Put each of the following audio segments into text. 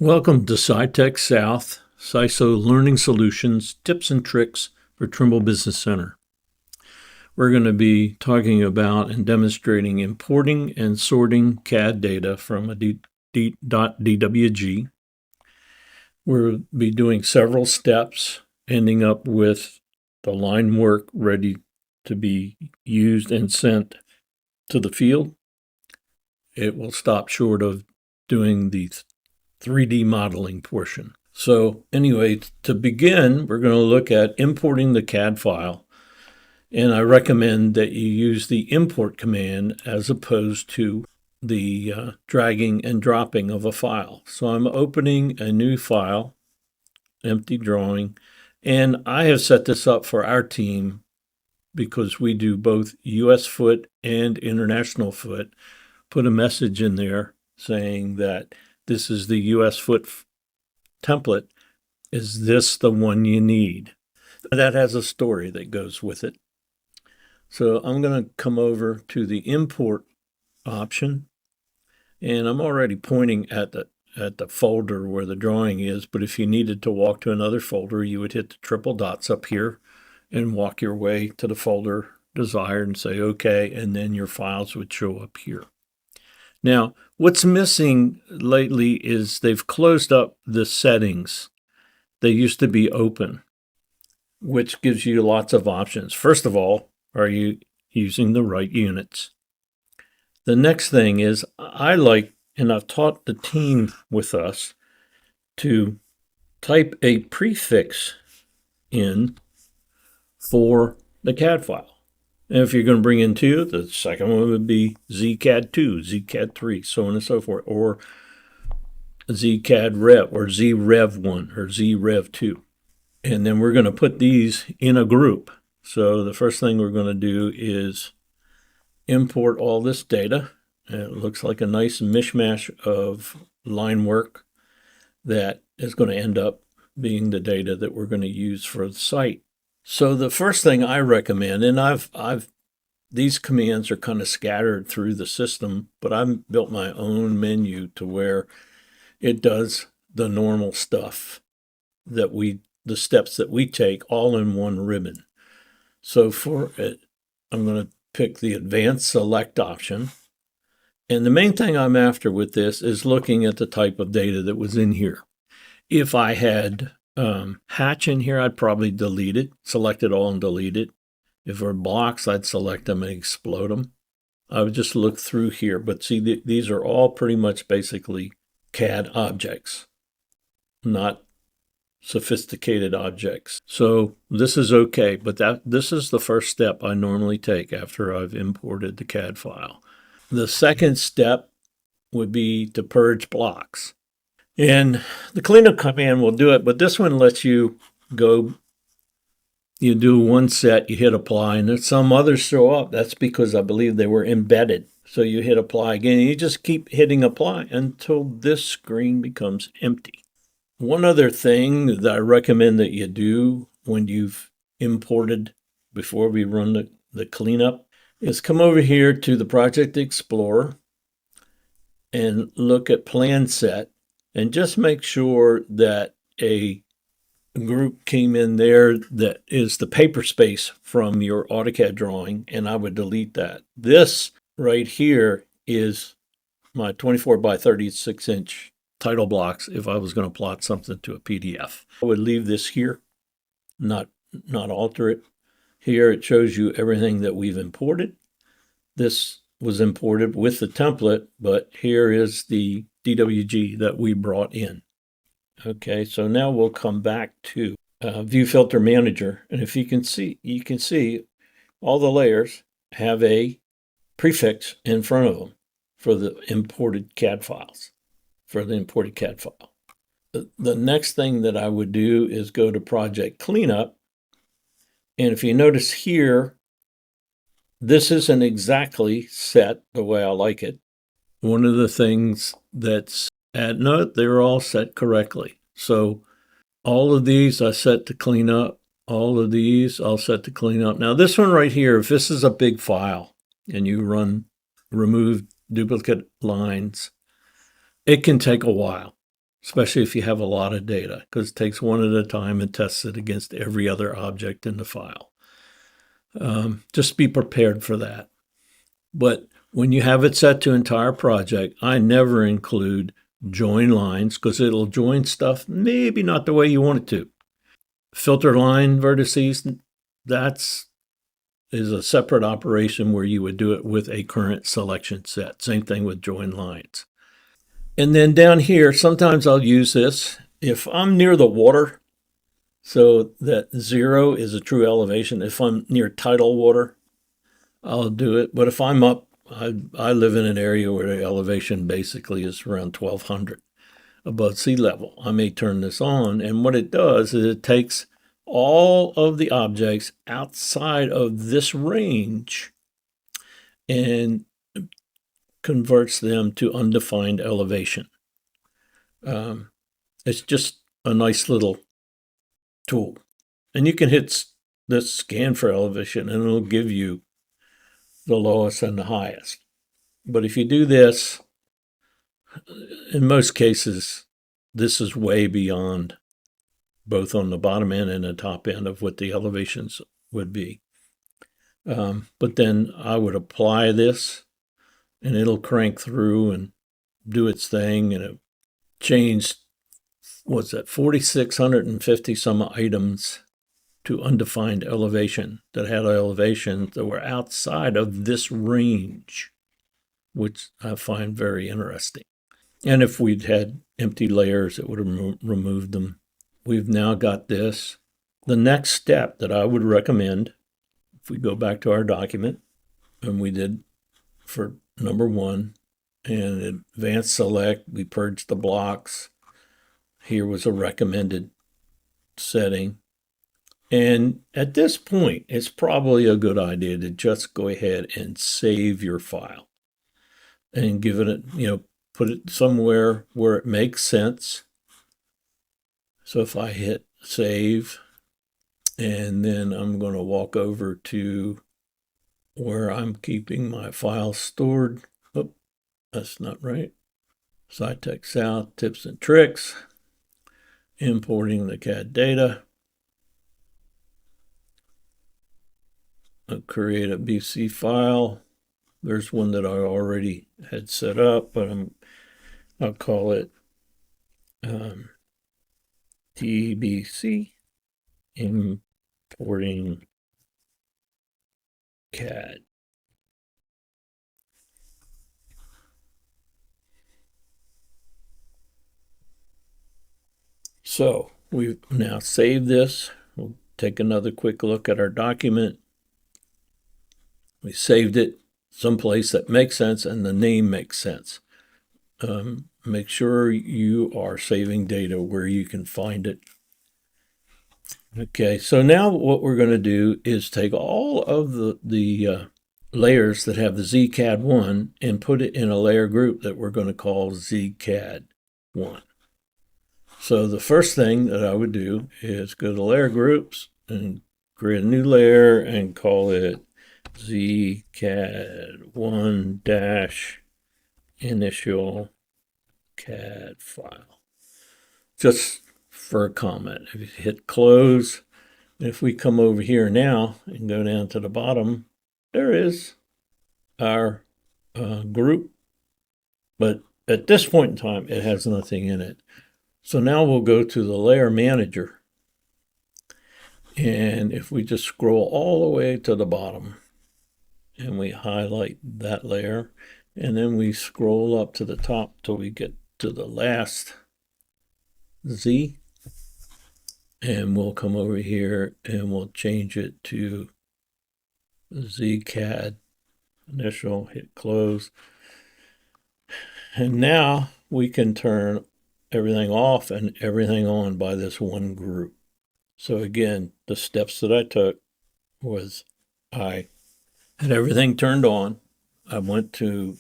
Welcome to SITECH South, CISO Learning Solutions, Tips and Tricks for Trimble Business Center. We're going to be talking about and demonstrating importing and sorting CAD data from a DWG. We'll be doing several steps, ending up with the line work ready to be used and sent to the field. It will stop short of doing the 3D modeling portion. So anyway, to begin, we're going to look at importing the CAD file. And I recommend that you use the import command as opposed to the dragging and dropping of a file. So I'm opening a new file, empty drawing, and I have set this up for our team because we do both US foot and international foot. Put a message in there saying that this is the US foot template. Is this the one you need? That has a story that goes with it. So I'm going to come over to the import option, and I'm already pointing at the folder where the drawing is, but if you needed to walk to another folder, you would hit the triple dots up here and walk your way to the folder desired and say okay, and then your files would show up here. Now, what's missing lately is they've closed up the settings. They used to be open, which gives you lots of options. First of all, are you using the right units? The next thing is I like, and I've taught the team with us, to type a prefix in for the CAD file. And if you're going to bring in two, the second one would be ZCAD2, ZCAD3, so on and so forth, or ZCAD Rev, or ZRev1, or ZRev2. And then we're going to put these in a group. So the first thing we're going to do is import all this data. And it looks like a nice mishmash of line work that is going to end up being the data that we're going to use for the site. So the first thing I recommend, and these commands are kind of scattered through the system, but I've built my own menu to where it does the normal stuff that the steps that we take all in one ribbon. So for it, I'm going to pick the advanced select option. And the main thing I'm after with this is looking at the type of data that was in here. If I had hatch in here, I'd probably delete it, select it all and delete it. If it were blocks, I'd select them and explode them. I would just look through here, but see, these are all pretty much basically CAD objects, not sophisticated objects. So this is okay, but this is the first step I normally take after I've imported the CAD file. The second step would be to purge blocks. And the cleanup command will do it, but this one lets you go, you do one set, you hit apply, and there's some others show up. That's because I believe they were embedded. So you hit apply again, and you just keep hitting apply until this screen becomes empty. One other thing that I recommend that you do when you've imported, before we run the cleanup, is come over here to the Project Explorer and look at Plan Set. And just make sure that a group came in there that is the paper space from your AutoCAD drawing, and I would delete that. This right here is my 24 by 36 inch title blocks if I was going to plot something to a PDF. I would leave this here, not alter it. Here it shows you everything that we've imported. This was imported with the template, but here is the DWG that we brought in. Okay, so now we'll come back to View Filter Manager, and if you can see all the layers have a prefix in front of them for the imported CAD files, for the imported CAD file. The next thing that I would do is go to Project Cleanup, and if you notice here, this isn't exactly set the way I like it. One of the things that's no, they're all set correctly. So all of these I set to clean up. All of these I'll set to clean up. Now this one right here, if this is a big file and you remove duplicate lines, it can take a while. especially if you have a lot of data, because it takes one at a time and tests it against every other object in the file. Just be prepared for that. But when you have it set to entire project, I never include join lines because it'll join stuff maybe not the way you want it to. Filter line vertices, that's is a separate operation where you would do it with a current selection set. Same thing with join lines. And then down here, sometimes I'll use this if I'm near the water, so that 0 is a true elevation. If I'm near tidal water, I'll do it. But if I'm up, I live in an area where the elevation basically is around 1200 above sea level. I may turn this on, and what it does is it takes all of the objects outside of this range and converts them to undefined elevation. It's just a nice little tool. And you can hit this scan for elevation and it'll give you the lowest and the highest. But if you do this, in most cases, this is way beyond both on the bottom end and the top end of what the elevations would be. But then I would apply this and it'll crank through and do its thing, and it changed, what's that, 4,650 some items to undefined elevation that had elevations that were outside of this range, which I find very interesting. And if we'd had empty layers, it would have removed them. We've now got this. The next step that I would recommend, if we go back to our document, and we did for number 1, and advanced select, we purged the blocks. Here was a recommended setting. And at this point, it's probably a good idea to just go ahead and save your file and give it, put it somewhere where it makes sense. So if I hit save, and then I'm going to walk over to where I'm keeping my file stored. Oh, that's not right. SITECH South, tips and tricks, importing the CAD data. I'll create a BC file. There's one that I already had set up, but I'll call it TBC Importing CAD. So we've now saved this. We'll take another quick look at our document. We saved it someplace that makes sense and the name makes sense. Make sure you are saving data where you can find it. Okay, so now what we're going to do is take all of the layers that have the ZCAD1 and put it in a layer group that we're going to call ZCAD1. So the first thing that I would do is go to layer groups and create a new layer and call it ZCAD1-initial CAD file. Just for a comment. If you hit close, if we come over here now and go down to the bottom, there is our group. But at this point in time, it has nothing in it. So now we'll go to the layer manager. And if we just scroll all the way to the bottom and we highlight that layer, and then we scroll up to the top till we get to the last Z, and we'll come over here and we'll change it to ZCAD initial, hit close. And now we can turn everything off and everything on by this one group. So again, the steps that I took was I had everything turned on. I went to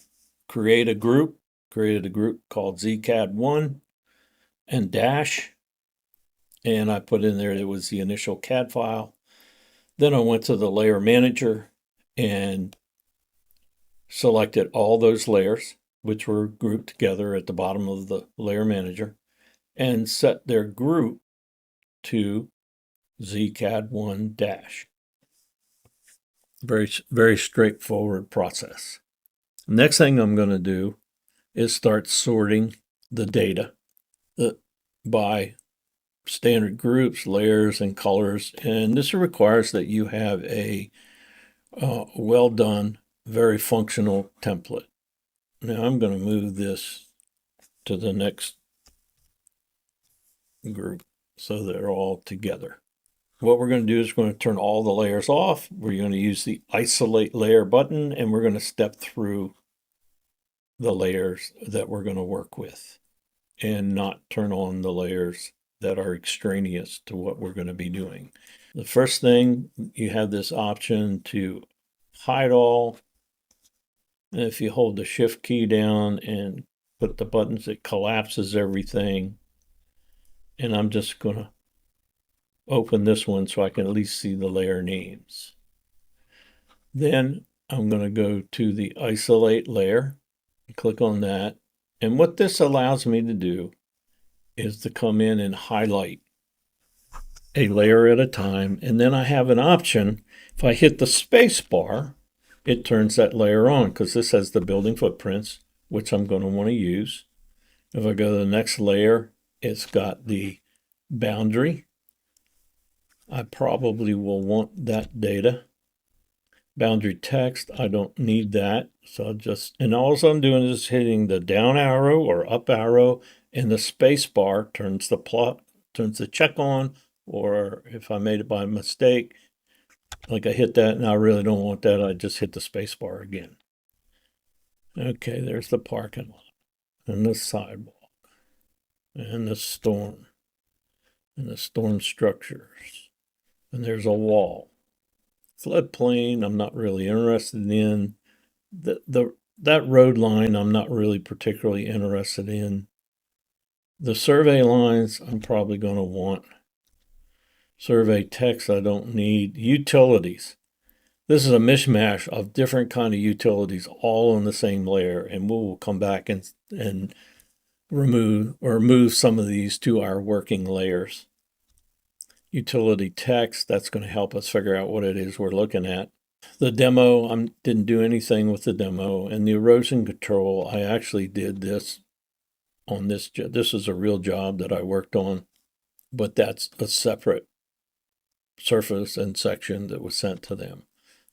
created a group called ZCAD1 and dash, and I put in there, it was the initial CAD file. Then I went to the layer manager and selected all those layers, which were grouped together at the bottom of the layer manager. and set their group to ZCAD1 dash. Very, very straightforward process. Next thing I'm going to do is start sorting the data by standard groups, layers, and colors. And this requires that you have a well done, very functional template. Now I'm going to move this to the next group so they're all together. What we're going to do is we're going to turn all the layers off. We're going to use the isolate layer button, and we're going to step through the layers that we're going to work with and not turn on the layers that are extraneous to what we're going to be doing. The first thing, you have this option to hide all. And if you hold the shift key down and put the buttons, it collapses everything. And I'm just going to open this one so I can at least see the layer names. Then I'm going to go to the isolate layer, click on that. And what this allows me to do is to come in and highlight a layer at a time. And then I have an option. If I hit the space bar, it turns that layer on because this has the building footprints, which I'm going to want to use. If I go to the next layer, it's got the boundary. I probably will want that data. Boundary text, I don't need that. So and all I'm doing is hitting the down arrow or up arrow, and the space bar turns the check on, or if I made it by mistake, like I hit that and I really don't want that, I just hit the space bar again. Okay, there's the parking lot and the sidewalk and the storm and the storm structures. And there's a wall. Floodplain, I'm not really interested in. That road line, I'm not really particularly interested in. The survey lines, I'm probably going to want. Survey text, I don't need. Utilities. This is a mishmash of different kind of utilities all on the same layer, and we'll come back and move some of these to our working layers. Utility text, that's going to help us figure out what it is we're looking at. The demo, I didn't do anything with the demo. And the erosion control, I actually did this on this. This is a real job that I worked on, but that's a separate surface and section that was sent to them.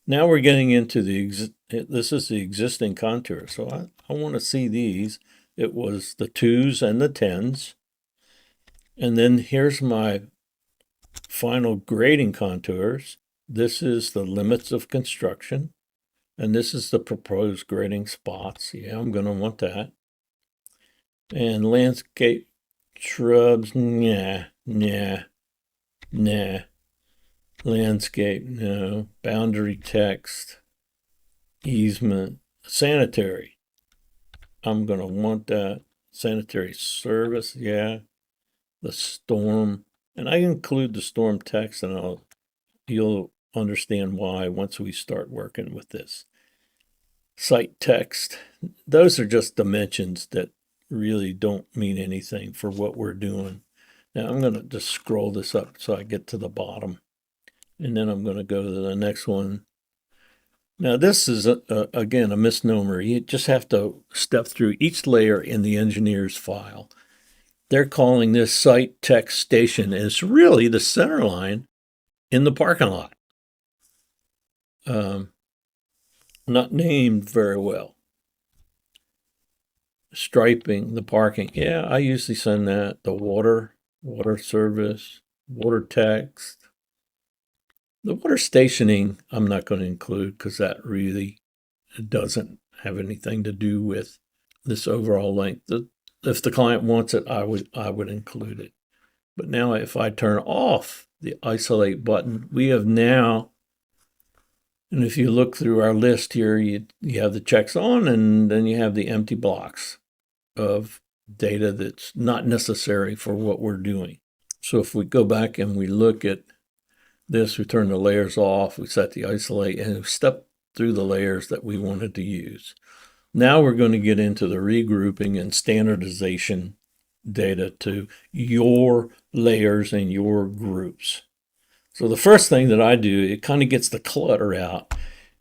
Now we're getting into this is the existing contour. So I want to see these. It was the 2s and the 10s. And then here's my final grading contours. This is the limits of construction, and this is the proposed grading spots. Yeah, I'm going to want that. And landscape shrubs, nah. Landscape, no. Boundary text, easement, sanitary. I'm going to want that. Sanitary service, yeah. The storm. And I include the storm text, and you'll understand why once we start working with this. Site text, those are just dimensions that really don't mean anything for what we're doing. Now I'm going to just scroll this up so I get to the bottom. And then I'm going to go to the next one. Now this is, again, a misnomer. You just have to step through each layer in the engineer's file. They're calling this site text station, and it's really the center line in the parking lot. Not named very well. Striping, the parking. Yeah, I usually send that. The water service, water text. The water stationing, I'm not going to include because that really doesn't have anything to do with this overall length. If the client wants it, I would include it. But now if I turn off the isolate button, we have now, and if you look through our list here, you have the checks on, and then you have the empty blocks of data that's not necessary for what we're doing. So if we go back and we look at this, we turn the layers off, we set the isolate, and we step through the layers that we wanted to use. Now we're going to get into the regrouping and standardization data to your layers and your groups. So the first thing that I do, it kind of gets the clutter out,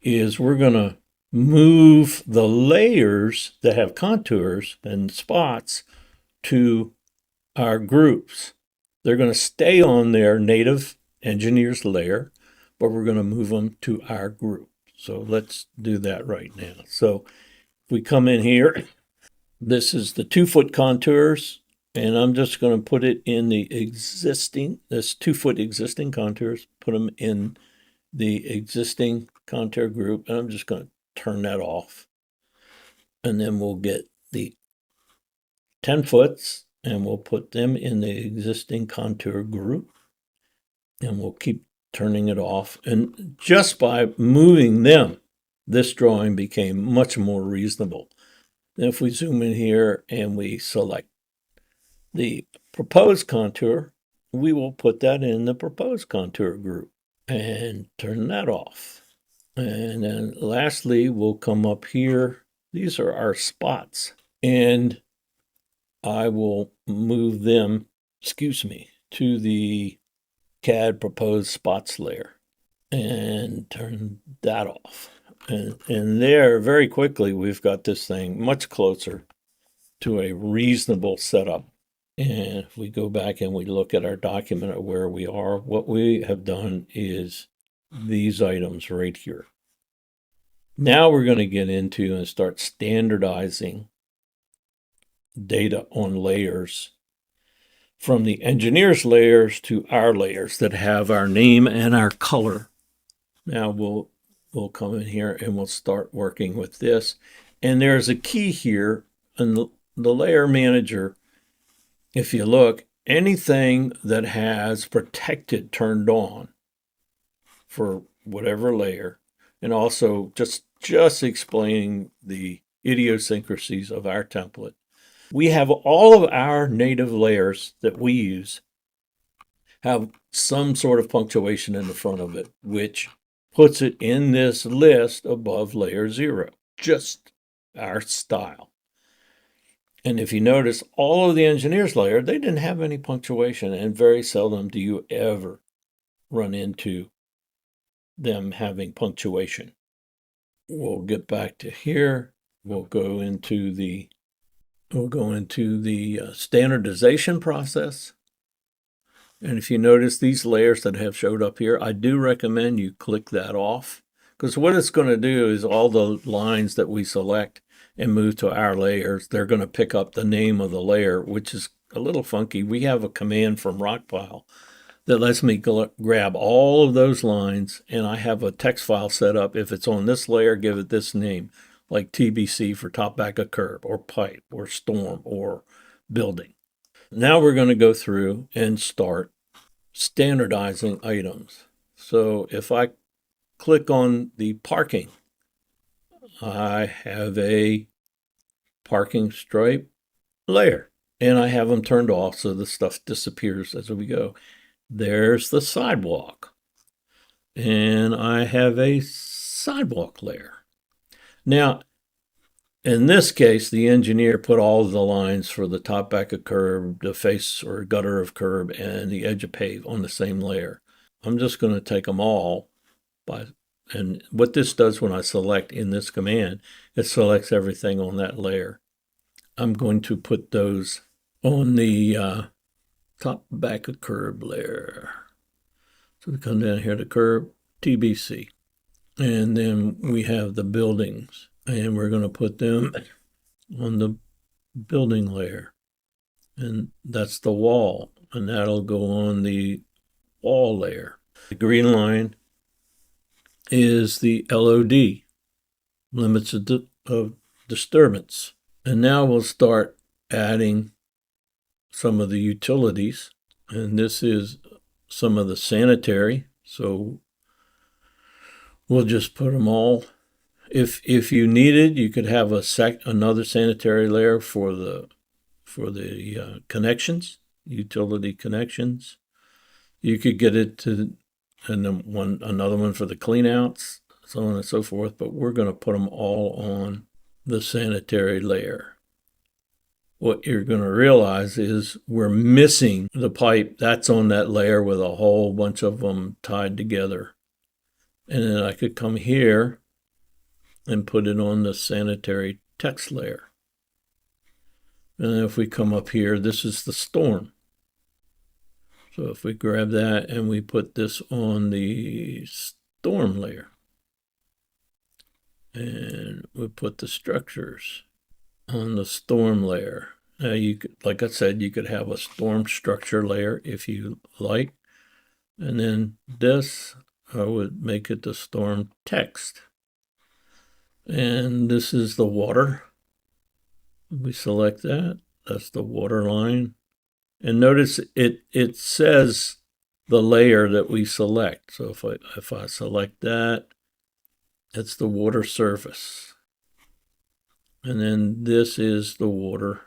is we're going to move the layers that have contours and spots to our groups. They're going to stay on their native engineers layer, but we're going to move them to our group. So let's do that right now. So if we come in here, this is the 2-foot contours, and I'm just going to put it in the existing, this 2-foot existing contours, put them in the existing contour group, and I'm just going to turn that off. And then we'll get the 10 foots and we'll put them in the existing contour group, and we'll keep turning it off. And just by moving them, this drawing became much more reasonable. And if we zoom in here and we select the proposed contour, we will put that in the proposed contour group and turn that off. And then lastly, we'll come up here. These are our spots, and I will move them, to the CAD proposed spots layer and turn that off. And there, very quickly, we've got this thing much closer to a reasonable setup. And if we go back and we look at our document of where we are, what we have done is these items right here. Now we're going to get into and start standardizing data on layers from the engineer's layers to our layers that have our name and our color. Now we'll come in here and we'll start working with this. And there's a key here in the layer manager. If you look, anything that has protected turned on for whatever layer, and also just explaining the idiosyncrasies of our template. We have all of our native layers that we use have some sort of punctuation in the front of it, which puts it in this list above layer 0, just our style. And if you notice, all of the engineers layer, they didn't have any punctuation, and very seldom do you ever run into them having punctuation. We'll get back to here. We'll go into the standardization process. And if you notice these layers that have showed up here, I do recommend you click that off, because what it's going to do is all the lines that we select and move to our layers, they're going to pick up the name of the layer, which is a little funky. We have a command from Rockpile that lets me grab all of those lines, and I have a text file set up. If it's on this layer, give it this name, like TBC for top back of curb, or pipe, or storm, or building. Now we're going to go through and start standardizing items. So if I click on the parking, I have a parking stripe layer, and I have them turned off so the stuff disappears as we go. There's the sidewalk, and I have a sidewalk layer. Now, in this case, the engineer put all of the lines for the top back of curb, the face or gutter of curb, and the edge of pave on the same layer. I'm just going to take them all and what this does when I select in this command, it selects everything on that layer. I'm going to put those on the top back of curb layer. So we come down here to curb, TBC. And then we have the buildings, and we're going to put them on the building layer. And that's the wall, and that'll go on the wall layer. The green line is the LOD, limits of disturbance. And now we'll start adding some of the utilities, and this is some of the sanitary. So we'll just put them all. If you needed, you could have another sanitary layer for the connections, utility connections. You could get it to another one for the cleanouts, so on and so forth. But we're going to put them all on the sanitary layer. what you're going to realize is we're missing the pipe that's on that layer with a whole bunch of them tied together. And then I could come here and put it on the sanitary text layer. And then if we come up here, this is the storm. So if we grab that and we put this on the storm layer, and we put the structures on the storm layer. Now you could, like I said, you could have a storm structure layer if you like. And then this, I would make it the storm text. And this is the water. We select that. That's the water line. And notice it says the layer that we select. So if I select that, it's the water surface. And then this is the water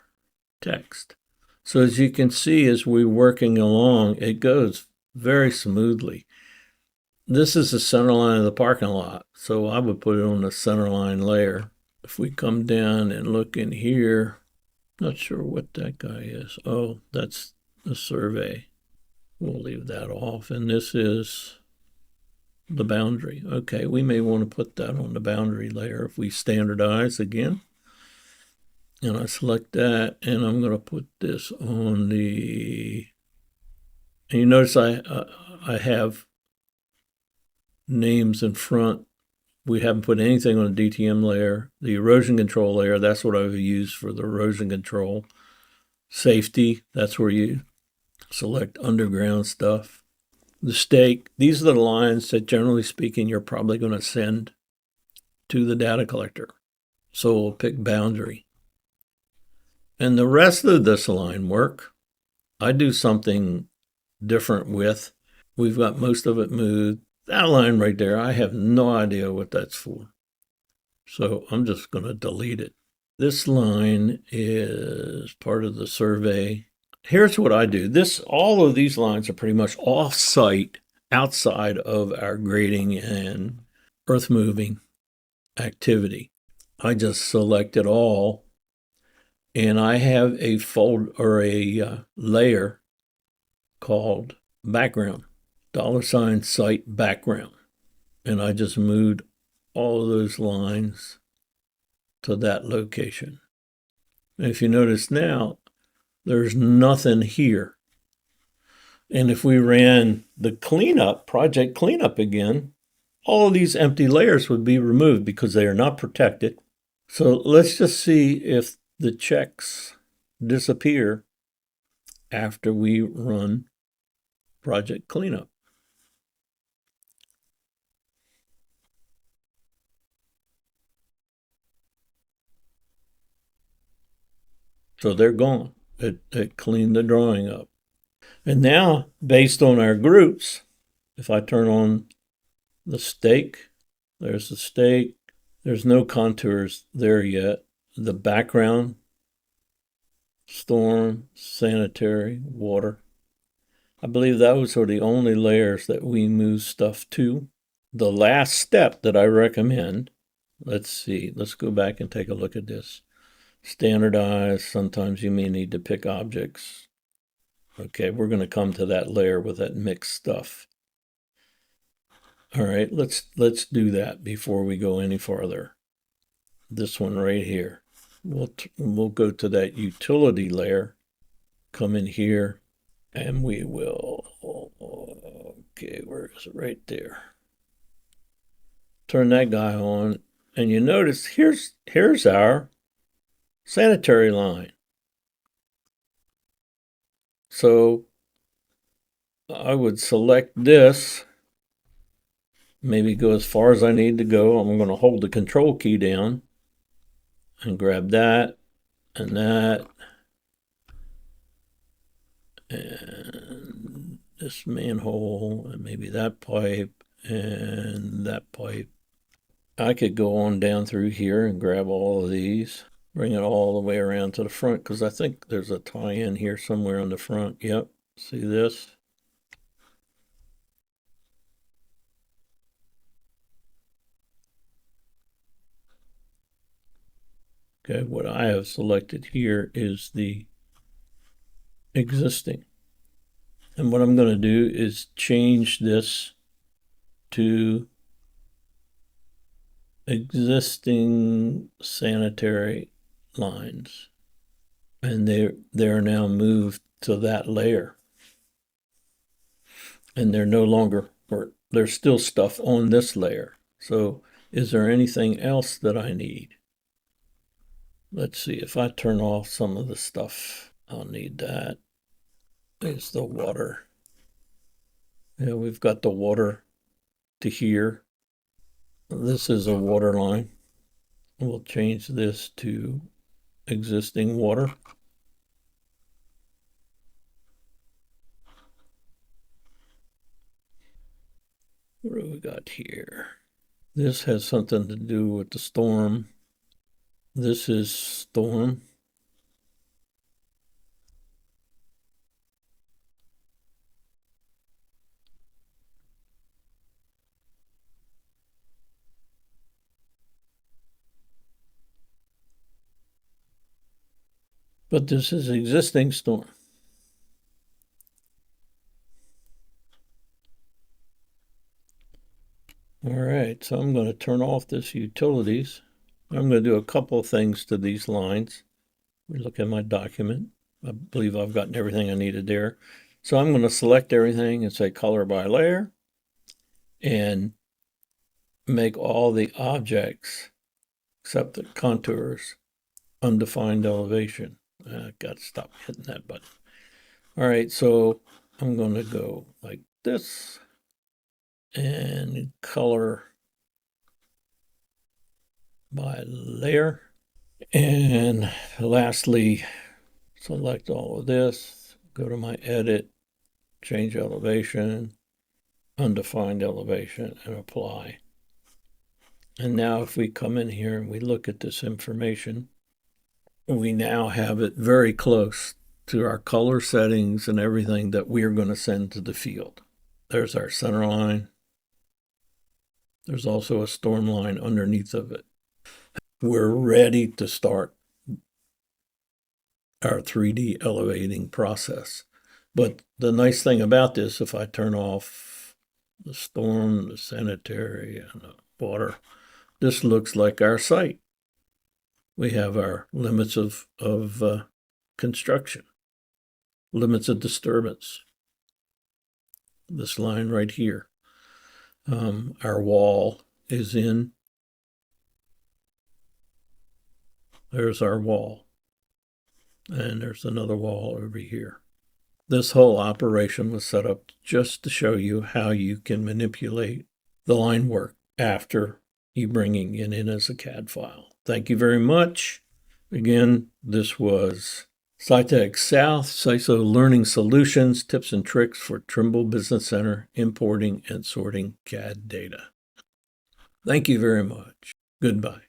text. So as you can see, as we're working along, it goes very smoothly. This is the center line of the parking lot, so I would put it on the center line layer. If we come down and look in here, not sure what that guy is. Oh, that's the survey. We'll leave that off. And this is the boundary. Okay, we may want to put that on the boundary layer if we standardize again. And I select that, and I'm going to put this on the, and you notice I have names in front. We haven't put anything on the DTM layer. The erosion control layer, that's what I would use for the erosion control. Safety, that's where you select underground stuff. The stake, these are the lines that generally speaking you're probably going to send to the data collector. So we'll pick boundary. And the rest of this line work, I do something different with. We've got most of it moved. That line right there, I have no idea what that's for. So I'm just going to delete it. This line is part of the survey. Here's what I do. All of these lines are pretty much off-site, outside of our grading and earth moving activity. I just select it all, and I have a fold or a layer called background, $site background. And I just moved all of those lines to that location. And if you notice now, there's nothing here. And if we ran the cleanup, project cleanup again, all of these empty layers would be removed because they are not protected. So let's just see if the checks disappear after we run project cleanup. So they're gone. It cleaned the drawing up. And now, based on our groups, if I turn on the stake, there's the stake. There's no contours there yet. The background, storm, sanitary, water. I believe those are the only layers that we move stuff to. The last step that I recommend, let's see, let's go back and take a look at this. Standardize, sometimes you may need to pick objects. Okay, we're going to come to that layer with that mixed stuff. All right, let's do that before we go any farther. This one right here. We'll go to that utility layer, come in here, and we will, okay, where is it? Right there. Turn that guy on, and you notice here's our sanitary line. So I would select this, maybe go as far as I need to go. I'm going to hold the control key down and grab that and that and this manhole and maybe that pipe and that pipe. I could go on down through here and grab all of these, bring it all the way around to the front, because I think there's a tie-in here somewhere on the front. Yep, see this? Okay, what I have selected here is the existing. And what I'm going to do is change this to existing sanitary lines. And they're now moved to that layer. And they're no longer, or there's still stuff on this layer. So is there anything else that I need? Let's see, if I turn off some of the stuff, I'll need that. There's the water. Yeah, we've got the water to here. This is a water line. We'll change this to existing water. What do we got here? This has something to do with the storm. This is storm. But this is existing storm. All right, so I'm going to turn off this utilities. I'm going to do a couple of things to these lines. We look at my document. I believe I've gotten everything I needed there. So I'm going to select everything and say color by layer and make all the objects except the contours undefined elevation. Got to stop hitting that button. All right, so I'm going to go like this and color by layer. And lastly, select all of this, go to my edit, change elevation, undefined elevation, and apply. And now if we come in here and we look at this information, we now have it very close to our color settings and everything that we're going to send to the field. There's our center line. There's also a storm line underneath of it. We're ready to start our 3D elevating process. But the nice thing about this, if I turn off the storm, the sanitary, and the water, this looks like our site. We have our limits of construction, limits of disturbance. This line right here. Our wall is in. There's our wall. And there's another wall over here. This whole operation was set up just to show you how you can manipulate the line work after you bringing it in as a CAD file. Thank you very much. Again, this was SITECH South, CISO Learning Solutions, Tips and Tricks for Trimble Business Center, Importing and Sorting CAD Data. Thank you very much. Goodbye.